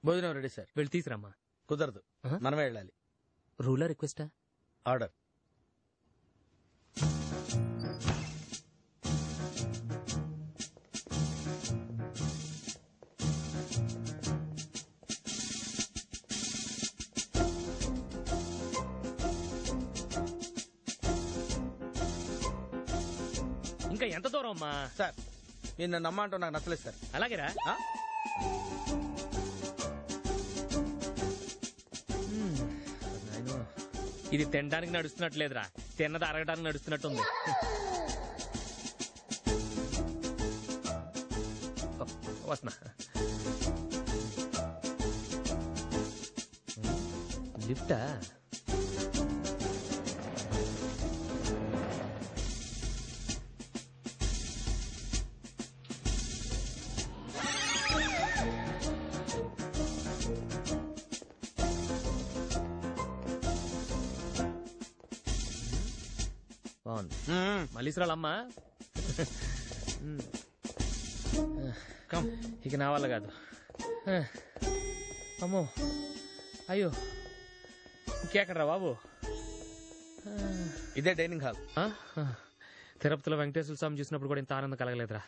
భోజనం ready sir. వెళ్ళి తీసురమ్మా. కుదరదు, మనమే వెళ్ళాలి. రూలా రిక్వెస్టా? ఆర్డర్. ఇంకా ఎంత దూరం అమ్మా? సార్ మీరు నన్ను నమ్మంటూ నాకు నచ్చలేదు సార్. అలాగేరా? ఇది తినడానికి నడుస్తున్నట్లేదురా, తిన్నది అరగడానికి నడుస్తున్నట్టుంది. వస్తున్నా. లిఫ్టా? బాగుంది. మళ్ళీసరాలమ్మా. ఇక నా వల్ల కాదు. అమ్మో, అయ్యో, ఇంకెక్కడరా బాబు? ఇదే డైనింగ్ హాల్. తిరుపతిలో వెంకటేశ్వర స్వామి చూసినప్పుడు కూడా ఇంత ఆనందం కలగలేదురా.